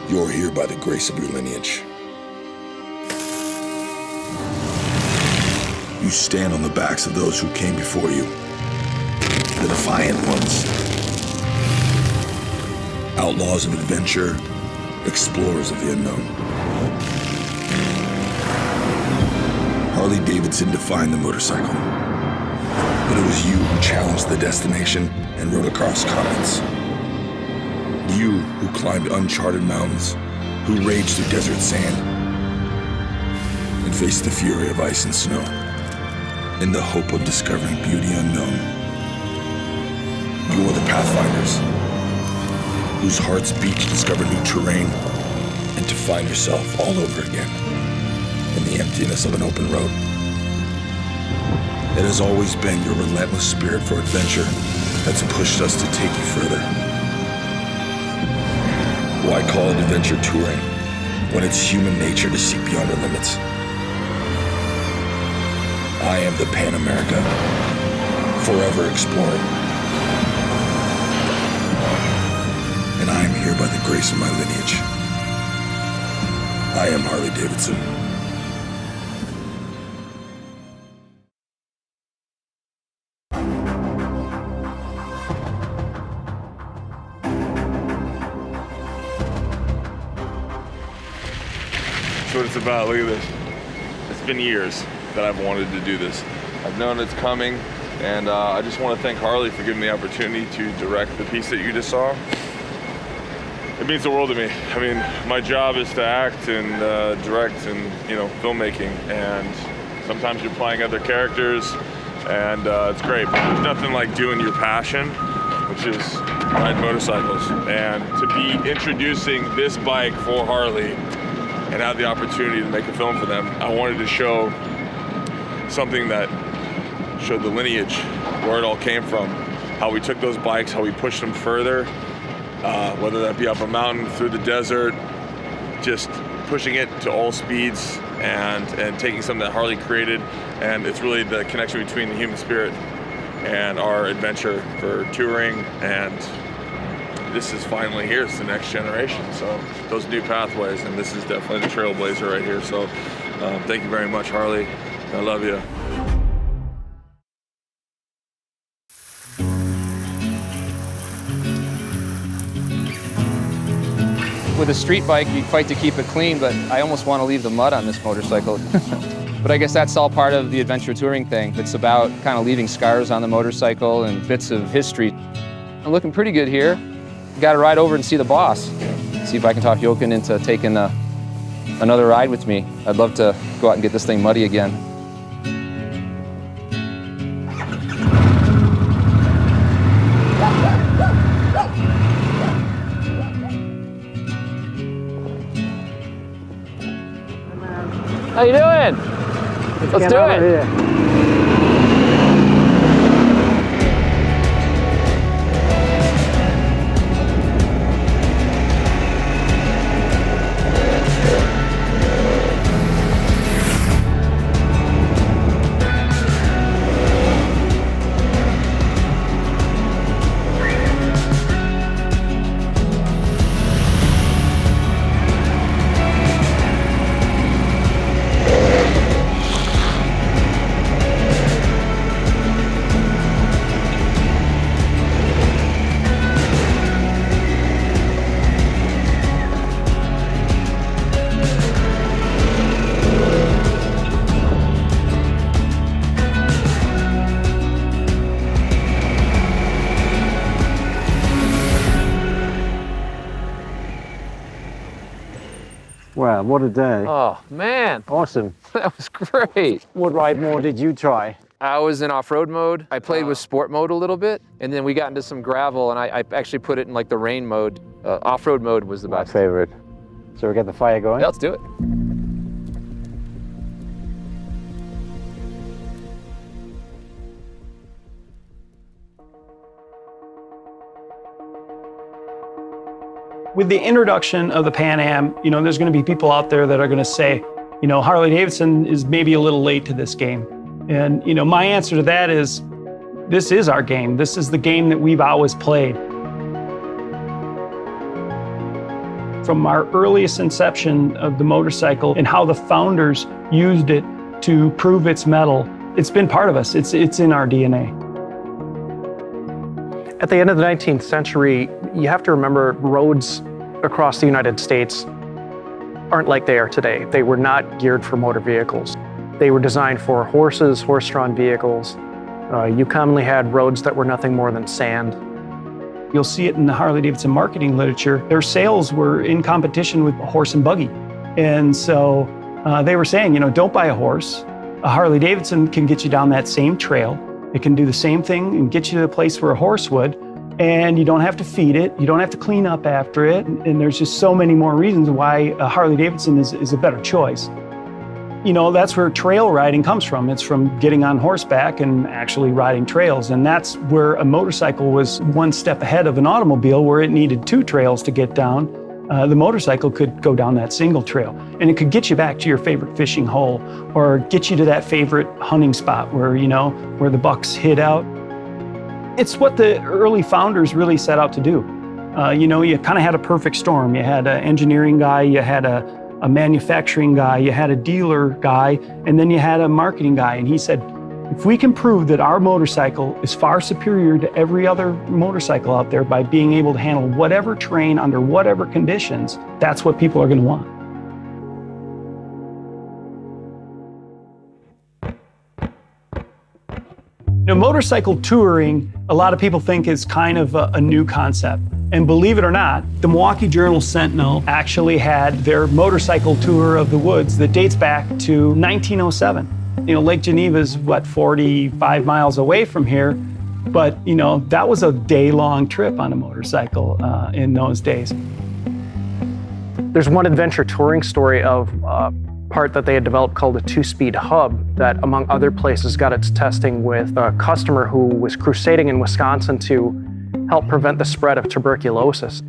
You're here by the grace of your lineage. You stand on the backs of those who came before you, the defiant ones. Outlaws of adventure, explorers of the unknown. Harley-Davidson defined the motorcycle, but it was you who challenged the destination and rode across continents. You who climbed uncharted mountains, who raged through desert sand, and faced the fury of ice and snow, in the hope of discovering beauty unknown. You're the pathfinders, whose hearts beat to discover new terrain and to find yourself all over again in the emptiness of an open road. It has always been your relentless spirit for adventure that's pushed us to take you further. Why call it adventure touring when it's human nature to seek beyond our limits? I am the Pan America, forever exploring. And I am here by the grace of my lineage. I am Harley-Davidson. That's what it's about. Look at this. It's been years that I've wanted to do this. I've known it's coming, and I just want to thank Harley for giving me the opportunity to direct the piece that you just saw. It means the world to me. I mean, my job is to act and direct and, filmmaking, and sometimes you're playing other characters, and it's great. But there's nothing like doing your passion, which is riding motorcycles. And to be introducing this bike for Harley and have the opportunity to make a film for them, I wanted to show something that showed the lineage, where it all came from, how we took those bikes, how we pushed them further, whether that be up a mountain, through the desert, just pushing it to all speeds and taking something that Harley created. And it's really the connection between the human spirit and our adventure for touring, and this is finally here. It's the next generation. So those new pathways, and this is definitely the trailblazer right here. So thank you very much, Harley. I love you. With a street bike, you fight to keep it clean, but I almost want to leave the mud on this motorcycle. But I guess that's all part of the adventure touring thing. It's about kind of leaving scars on the motorcycle and bits of history. I'm looking pretty good here. Got to ride over and see the boss. See if I can talk Jochen into taking another ride with me. I'd love to go out and get this thing muddy again. How you doing? Let's do it. Wow, what a day. Oh, man. Awesome. That was great. What ride more did you try? I was in off-road mode. I played with sport mode a little bit, and then we got into some gravel, and I actually put it in like the rain mode. Off-road mode was the best. My favorite. So we get the fire going? Yeah, let's do it. With the introduction of the Pan Am, there's going to be people out there that are going to say, Harley-Davidson is maybe a little late to this game. And, my answer to that is, this is our game. This is the game that we've always played. from our earliest inception of the motorcycle and how the founders used it to prove its mettle. It's been part of us. It's in our DNA. At the end of the 19th century, you have to remember roads across the United States aren't like they are today. They were not geared for motor vehicles. They were designed for horses, horse-drawn vehicles. You commonly had roads that were nothing more than sand. You'll see it in the Harley-Davidson marketing literature. Their sales were in competition with a horse and buggy. And so they were saying, don't buy a horse. A Harley-Davidson can get you down that same trail. It can do the same thing and get you to the place where a horse would. And you don't have to feed it. You don't have to clean up after it. And there's just so many more reasons why a Harley-Davidson is a better choice. That's where trail riding comes from. It's from getting on horseback and actually riding trails. And that's where a motorcycle was one step ahead of an automobile, where it needed two trails to get down. The motorcycle could go down that single trail, and it could get you back to your favorite fishing hole or get you to that favorite hunting spot where the bucks hid out. It's what the early founders really set out to do. You kind of had a perfect storm. You had an engineering guy, you had a manufacturing guy, you had a dealer guy, and then you had a marketing guy. And he said, if we can prove that our motorcycle is far superior to every other motorcycle out there by being able to handle whatever terrain under whatever conditions, that's what people are going to want. Motorcycle touring, a lot of people think is kind of a new concept. And believe it or not, the Milwaukee Journal-Sentinel actually had their motorcycle tour of the woods that dates back to 1907. Lake Geneva's, 45 miles away from here, but, that was a day-long trip on a motorcycle in those days. There's one adventure touring story of part that they had developed called a two-speed hub that, among other places, got its testing with a customer who was crusading in Wisconsin to help prevent the spread of tuberculosis.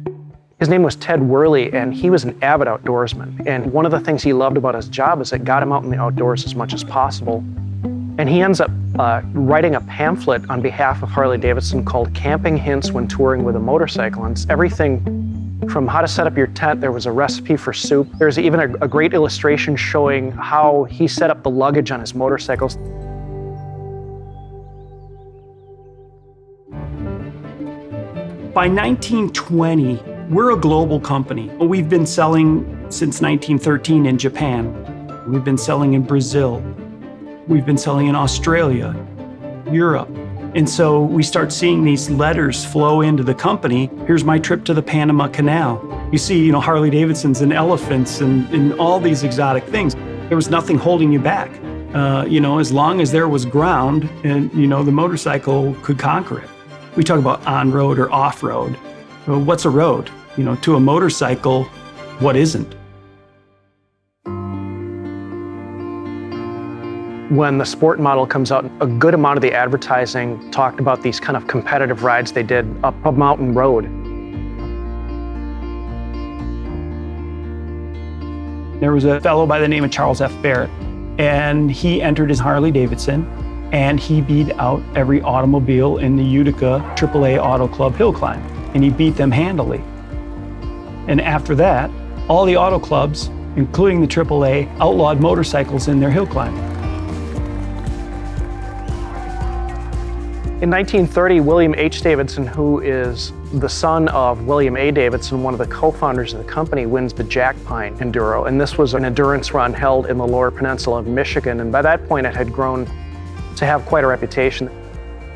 His name was Ted Worley, and he was an avid outdoorsman. And one of the things he loved about his job is it got him out in the outdoors as much as possible. And he ends up writing a pamphlet on behalf of Harley-Davidson called Camping Hints When Touring with a Motorcycle. And it's everything from how to set up your tent. There was a recipe for soup. There's even a great illustration showing how he set up the luggage on his motorcycles. By 1920, we're a global company. We've been selling since 1913 in Japan. We've been selling in Brazil. We've been selling in Australia, Europe. And so we start seeing these letters flow into the company. Here's my trip to the Panama Canal. You see, Harley-Davidsons and elephants and all these exotic things. There was nothing holding you back. As long as there was ground and, the motorcycle could conquer it. We talk about on-road or off-road. Well, what's a road? To a motorcycle, what isn't? When the sport model comes out, a good amount of the advertising talked about these kind of competitive rides they did up a mountain road. There was a fellow by the name of Charles F. Barrett, and he entered his Harley-Davidson, and he beat out every automobile in the Utica AAA Auto Club hill climb, and he beat them handily. And after that, all the auto clubs, including the AAA, outlawed motorcycles in their hill climb. In 1930, William H. Davidson, who is the son of William A. Davidson, one of the co-founders of the company, wins the Jack Pine Enduro. And this was an endurance run held in the Lower Peninsula of Michigan. And by that point, it had grown to have quite a reputation.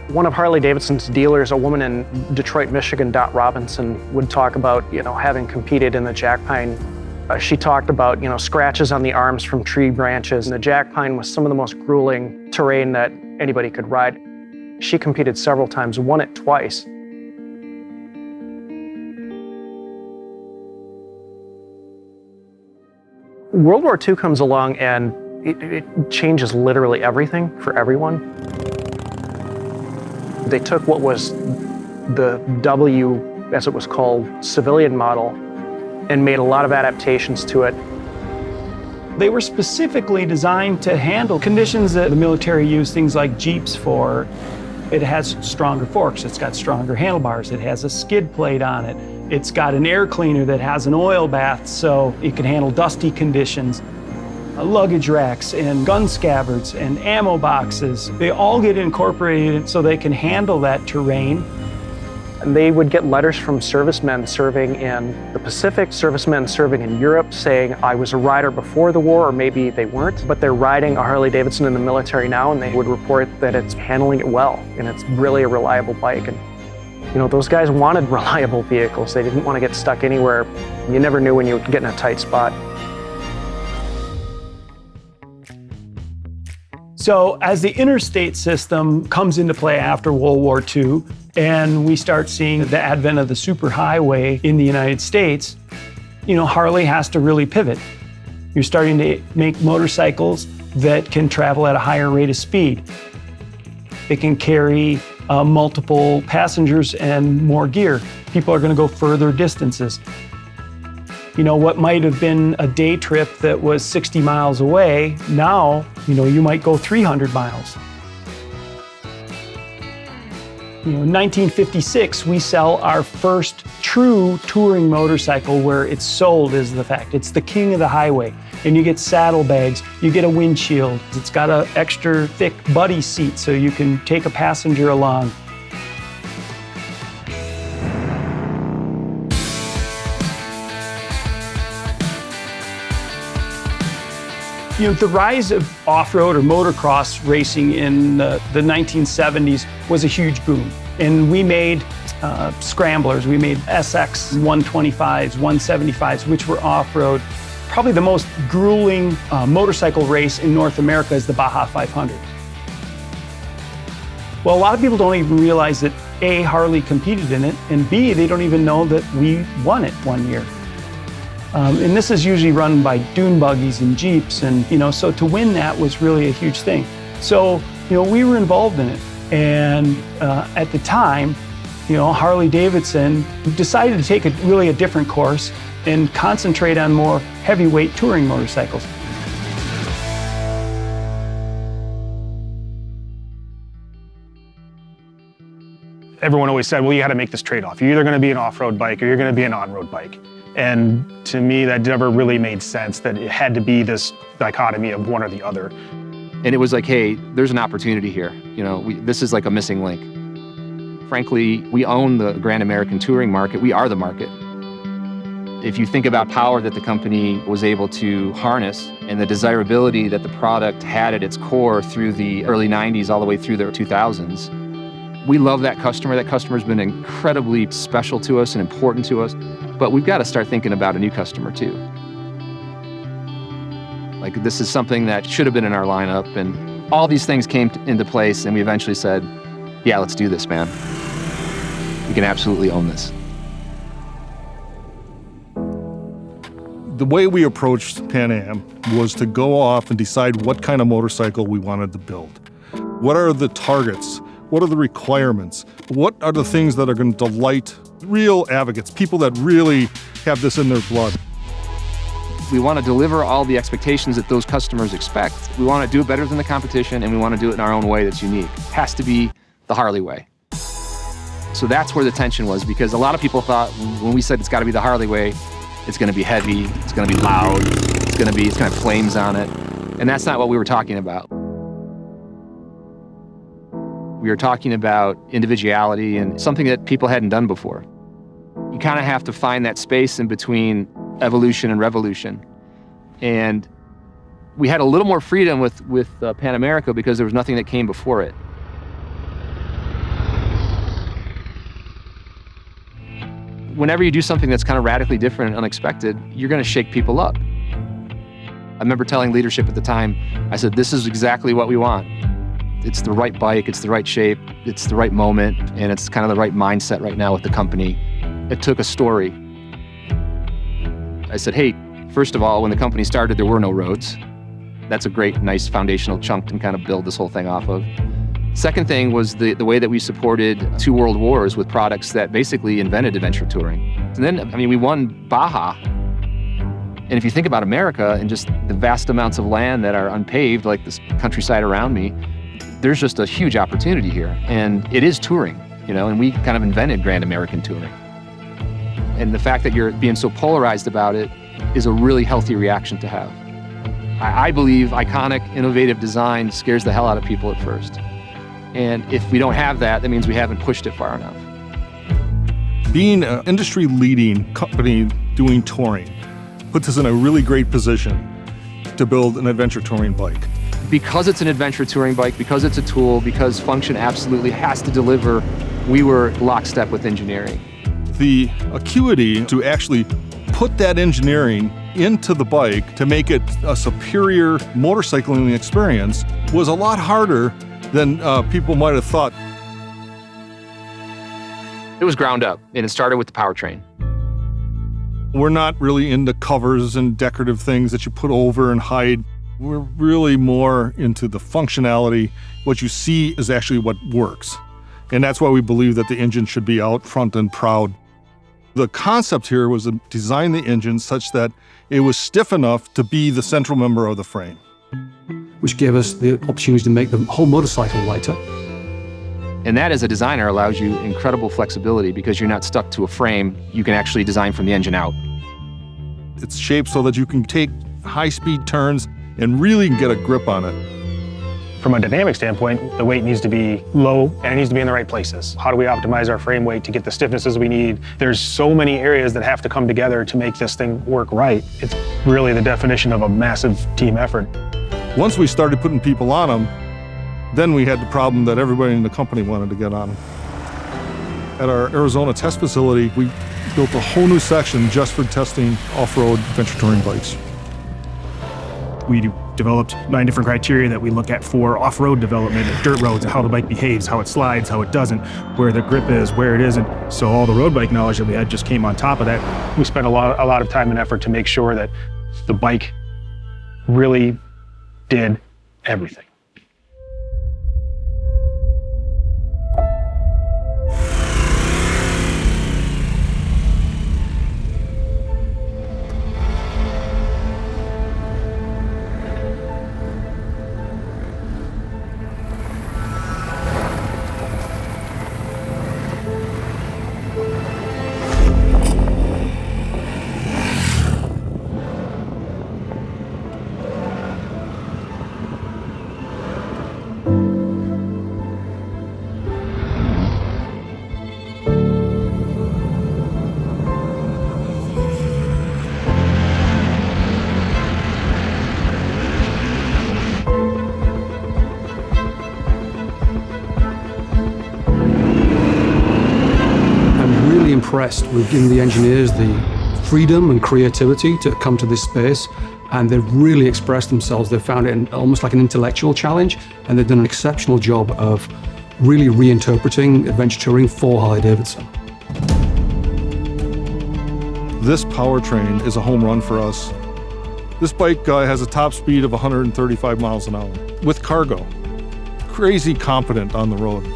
One of Harley-Davidson's dealers, a woman in Detroit, Michigan, Dot Robinson, would talk about, having competed in the Jack Pine. She talked about, scratches on the arms from tree branches. And the Jack Pine was some of the most grueling terrain that anybody could ride. She competed several times, won it twice. World War II comes along and it changes literally everything for everyone. They took what was the W, as it was called, civilian model, and made a lot of adaptations to it. They were specifically designed to handle conditions that the military used things like Jeeps for. It has stronger forks, it's got stronger handlebars, it has a skid plate on it, It's got an air cleaner that has an oil bath so it can handle dusty conditions. Luggage racks and gun scabbards and ammo boxes, they all get incorporated so they can handle that terrain. And they would get letters from servicemen serving in the Pacific, servicemen serving in Europe saying, I was a rider before the war, or maybe they weren't, but they're riding a Harley-Davidson in the military now, and they would report that it's handling it well, and it's really a reliable bike. And you know, those guys wanted reliable vehicles. They didn't want to get stuck anywhere. You never knew when you would get in a tight spot. So as the interstate system comes into play after World War II, and we start seeing the advent of the superhighway in the United States, you know, Harley has to really pivot. You're starting to make motorcycles that can travel at a higher rate of speed. They can carry multiple passengers and more gear. People are going to go further distances. You know, what might have been a day trip that was 60 miles away, now, you know, you might go 300 miles. You know, in 1956, we sell our first true touring motorcycle where it's sold is the fact. It's the king of the highway. And you get saddlebags, you get a windshield. It's got an extra thick buddy seat so you can take a passenger along. You know, the rise of off-road or motocross racing in the 1970s was a huge boom. And we made scramblers, we made SX 125s, 175s, which were off-road. Probably the most grueling motorcycle race in North America is the Baja 500. Well, a lot of people don't even realize that A, Harley competed in it, and B, they don't even know that we won it one year. And this is usually run by dune buggies and Jeeps, and you know, so to win that was really a huge thing. So, you know, we were involved in it, and at the time, you know, Harley-Davidson decided to take really a different course and concentrate on more heavyweight touring motorcycles. Everyone always said, well, you had to make this trade-off. You're either going to be an off-road bike or you're going to be an on-road bike. And to me, that never really made sense, that it had to be this dichotomy of one or the other. And it was like, hey, there's an opportunity here. You know, this is like a missing link. Frankly, we own the Grand American touring market. We are the market. If you think about power that the company was able to harness and the desirability that the product had at its core through the early 90s all the way through the 2000s, we love that customer. That customer's been incredibly special to us and important to us. But we've got to start thinking about a new customer too. Like, this is something that should have been in our lineup, and all these things came into place, and we eventually said, yeah, let's do this, man. We can absolutely own this. The way we approached Pan Am was to go off and decide what kind of motorcycle we wanted to build. What are the targets? What are the requirements? What are the things that are going to delight real advocates, people that really have this in their blood? We want to deliver all the expectations that those customers expect. We want to do it better than the competition, and we want to do it in our own way that's unique. It has to be the Harley way. So that's where the tension was, because a lot of people thought when we said it's got to be the Harley way, it's going to be heavy, it's going to be loud, it's going to have flames on it. And that's not what we were talking about. We were talking about individuality and something that people hadn't done before. You kind of have to find that space in between evolution and revolution. And we had a little more freedom with Pan America because there was nothing that came before it. Whenever you do something that's kind of radically different and unexpected, you're going to shake people up. I remember telling leadership at the time, I said, this is exactly what we want. It's the right bike, it's the right shape, it's the right moment, and it's kind of the right mindset right now with the company. It took a story. I said, hey, first of all, when the company started, there were no roads. That's a great, nice foundational chunk to kind of build this whole thing off of. Second thing was the way that we supported 2 world wars with products that basically invented adventure touring. And then, I mean, we won Baja. And if you think about America and just the vast amounts of land that are unpaved, like this countryside around me, there's just a huge opportunity here. And it is touring, you know, and we kind of invented Grand American touring. And the fact that you're being so polarized about it is a really healthy reaction to have. I believe iconic, innovative design scares the hell out of people at first. And if we don't have that, that means we haven't pushed it far enough. Being an industry-leading company doing touring puts us in a really great position to build an adventure touring bike. Because it's an adventure touring bike, because it's a tool, because function absolutely has to deliver, we were lockstep with engineering. The acuity to actually put that engineering into the bike to make it a superior motorcycling experience was a lot harder than people might have thought. It was ground up, and it started with the powertrain. We're not really into covers and decorative things that you put over and hide. We're really more into the functionality. What you see is actually what works. And that's why we believe that the engine should be out front and proud. The concept here was to design the engine such that it was stiff enough to be the central member of the frame. Which gave us the opportunity to make the whole motorcycle lighter. And that, as a designer, allows you incredible flexibility because you're not stuck to a frame. You can actually design from the engine out. It's shaped so that you can take high-speed turns and really get a grip on it. From a dynamic standpoint, the weight needs to be low and it needs to be in the right places. How do we optimize our frame weight to get the stiffnesses we need? There's so many areas that have to come together to make this thing work right. It's really the definition of a massive team effort. Once we started putting people on them, then we had the problem that everybody in the company wanted to get on them. At our Arizona test facility, we built a whole new section just for testing off-road adventure touring bikes. We developed 9 different criteria that we look at for off-road development, dirt roads, how the bike behaves, how it slides, how it doesn't, where the grip is, where it isn't. So all the road bike knowledge that we had just came on top of that. We spent a lot of time and effort to make sure that the bike really did everything. Impressed. We've given the engineers the freedom and creativity to come to this space, and they've really expressed themselves. They've found it almost like an intellectual challenge, and they've done an exceptional job of really reinterpreting adventure touring for Harley-Davidson. This powertrain is a home run for us. This bike has a top speed of 135 miles an hour with cargo. Crazy competent on the road.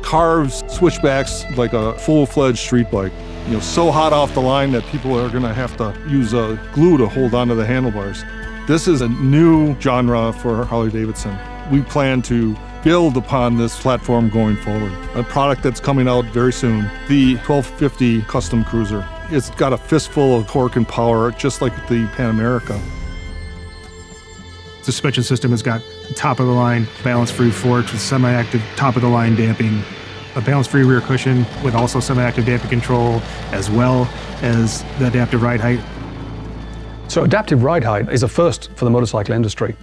Carves switchbacks like a full-fledged street bike. You know, so hot off the line that people are gonna have to use glue to hold onto the handlebars. This is a new genre for Harley-Davidson. We plan to build upon this platform going forward. A product that's coming out very soon, the 1250 Custom Cruiser. It's got a fistful of torque and power, just like the Pan America. The suspension system has got top-of-the-line balance-free forks with semi-active top-of-the-line damping, a balance-free rear cushion with also semi-active damping control, as well as the adaptive ride height. So adaptive ride height is a first for the motorcycle industry.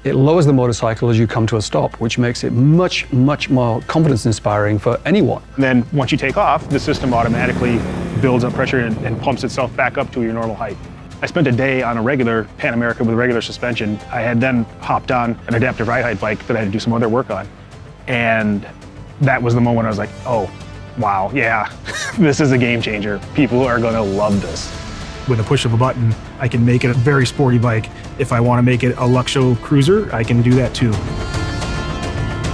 It lowers the motorcycle as you come to a stop, which makes it much, much more confidence-inspiring for anyone. And then once you take off, the system automatically builds up pressure and pumps itself back up to your normal height. I spent a day on a regular Pan America with regular suspension. I had then hopped on an adaptive ride height bike that I had to do some other work on. And that was the moment I was like, oh, wow, yeah, this is a game changer. People are gonna love this. With a push of a button, I can make it a very sporty bike. If I wanna make it a Luxo cruiser, I can do that too.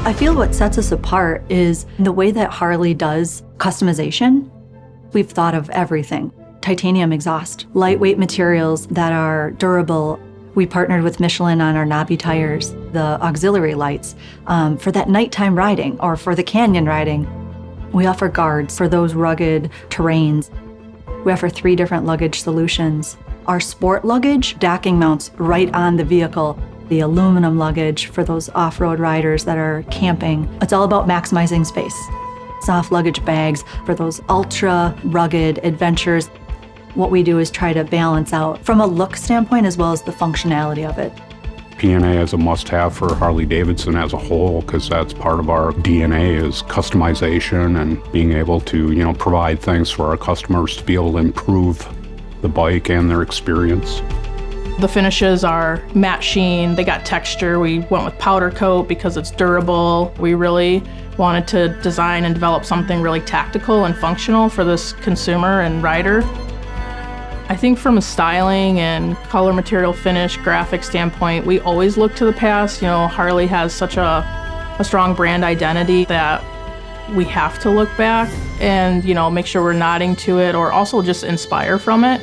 I feel what sets us apart is the way that Harley does customization. We've thought of everything. Titanium exhaust, lightweight materials that are durable. We partnered with Michelin on our knobby tires, the auxiliary lights, for that nighttime riding or for the canyon riding. We offer guards for those rugged terrains. We offer 3 different luggage solutions. Our sport luggage, docking mounts right on the vehicle. The aluminum luggage for those off-road riders that are camping. It's all about maximizing space. Soft luggage bags for those ultra rugged adventures. What we do is try to balance out from a look standpoint as well as the functionality of it. P&A is a must-have for Harley-Davidson as a whole, because that's part of our DNA is customization and being able to, provide things for our customers to be able to improve the bike and their experience. The finishes are matte sheen, they got texture. We went with powder coat because it's durable. We really wanted to design and develop something really tactical and functional for this consumer and rider. I think from a styling and color, material, finish, graphic standpoint, we always look to the past. Harley has such a strong brand identity that we have to look back and, make sure we're nodding to it or also just inspire from it.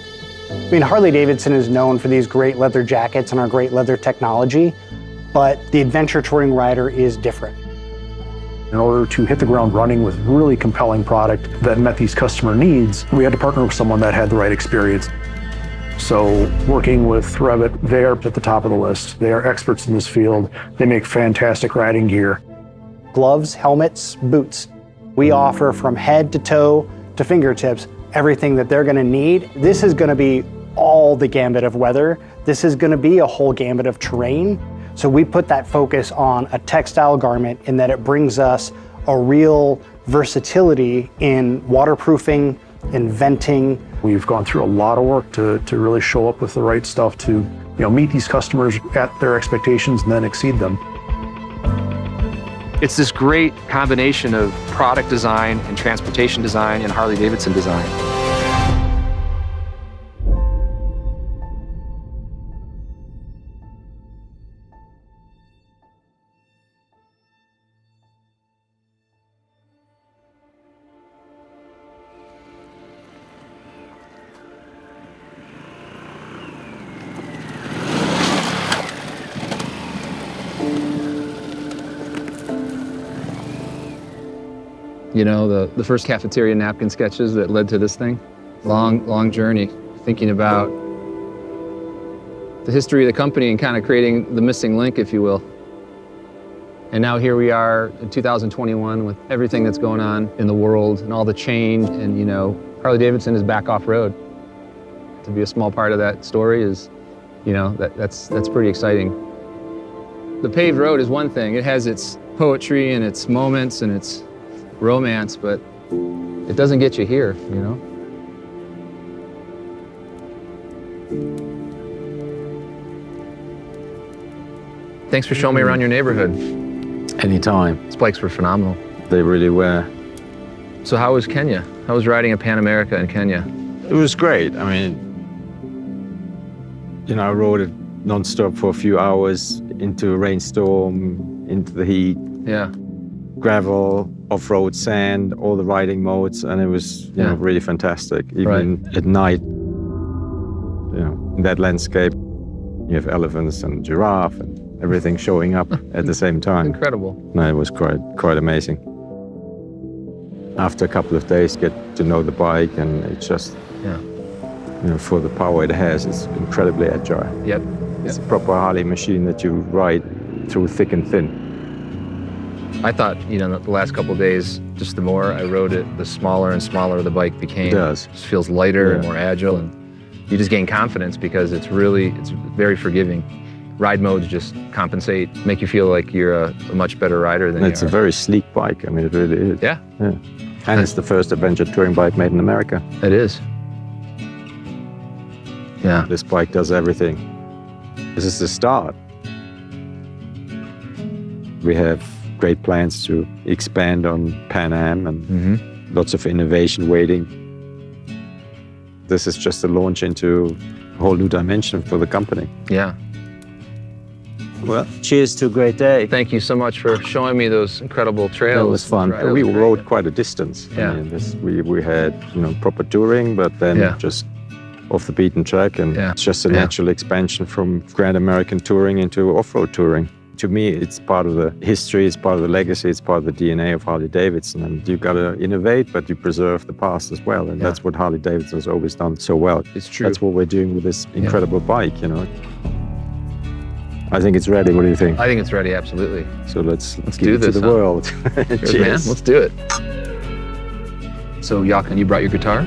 Harley-Davidson is known for these great leather jackets and our great leather technology, but the adventure touring rider is different. In order to hit the ground running with really compelling product that met these customer needs, we had to partner with someone that had the right experience. So working with Revit, they are at the top of the list. They are experts in this field. They make fantastic riding gear. Gloves, helmets, boots. We offer from head to toe to fingertips everything that they're going to need. This is going to be all the gambit of weather. This is going to be a whole gambit of terrain. So we put that focus on a textile garment in that it brings us a real versatility in waterproofing, in venting. We've gone through a lot of work to really show up with the right stuff to meet these customers at their expectations and then exceed them. It's this great combination of product design and transportation design and Harley-Davidson design. The first cafeteria napkin sketches that led to this thing. Long journey, thinking about the history of the company and kind of creating the missing link, if you will. And now here we are in 2021 with everything that's going on in the world and all the change. And Harley-Davidson is back off-road. To be a small part of that story is, that's pretty exciting. The paved road is one thing. It has its poetry and its moments and its romance, but it doesn't get you here, Thanks for showing me around your neighborhood. Anytime. These bikes were phenomenal. They really were. So how was Kenya? How was riding a Pan America in Kenya? It was great. I rode it non-stop for a few hours into a rainstorm, into the heat. Yeah. Gravel, off-road sand, all the riding modes, and it was really fantastic. Even at night, in that landscape, you have elephants and giraffe and everything showing up at the same time. Incredible. No, it was quite amazing. After a couple of days, get to know the bike, and it's just, for the power it has, it's incredibly agile. Yep. It's a proper Harley machine that you ride through thick and thin. I thought, the last couple of days, just the more I rode it, the smaller and smaller the bike became. It does. It just feels lighter and more agile, and you just gain confidence because it's very forgiving. Ride modes just compensate, make you feel like you're a much better rider than you are. It's a very sleek bike. It really is. Yeah. And it's the first adventure touring bike made in America. It is. Yeah. This bike does everything. This is the start. We have great plans to expand on Pan Am and lots of innovation waiting. This is just a launch into a whole new dimension for the company. Yeah. Well, cheers to a great day. Thank you so much for showing me those incredible trails. That was fun. We rode quite a distance. Yeah. We had proper touring, but then just off the beaten track, and it's just a natural expansion from Grand American touring into off-road touring. to me, it's part of the history, it's part of the legacy, it's part of the DNA of Harley-Davidson. And you've got to innovate, but you preserve the past as well. And that's what Harley-Davidson has always done so well. It's true. That's what we're doing with this incredible bike, you know. I think it's ready. What do you think? I think it's ready, absolutely. So let's do give it this, to the huh? world. Cheers, Cheers. man. Let's do it. So, Jochen, you brought your guitar?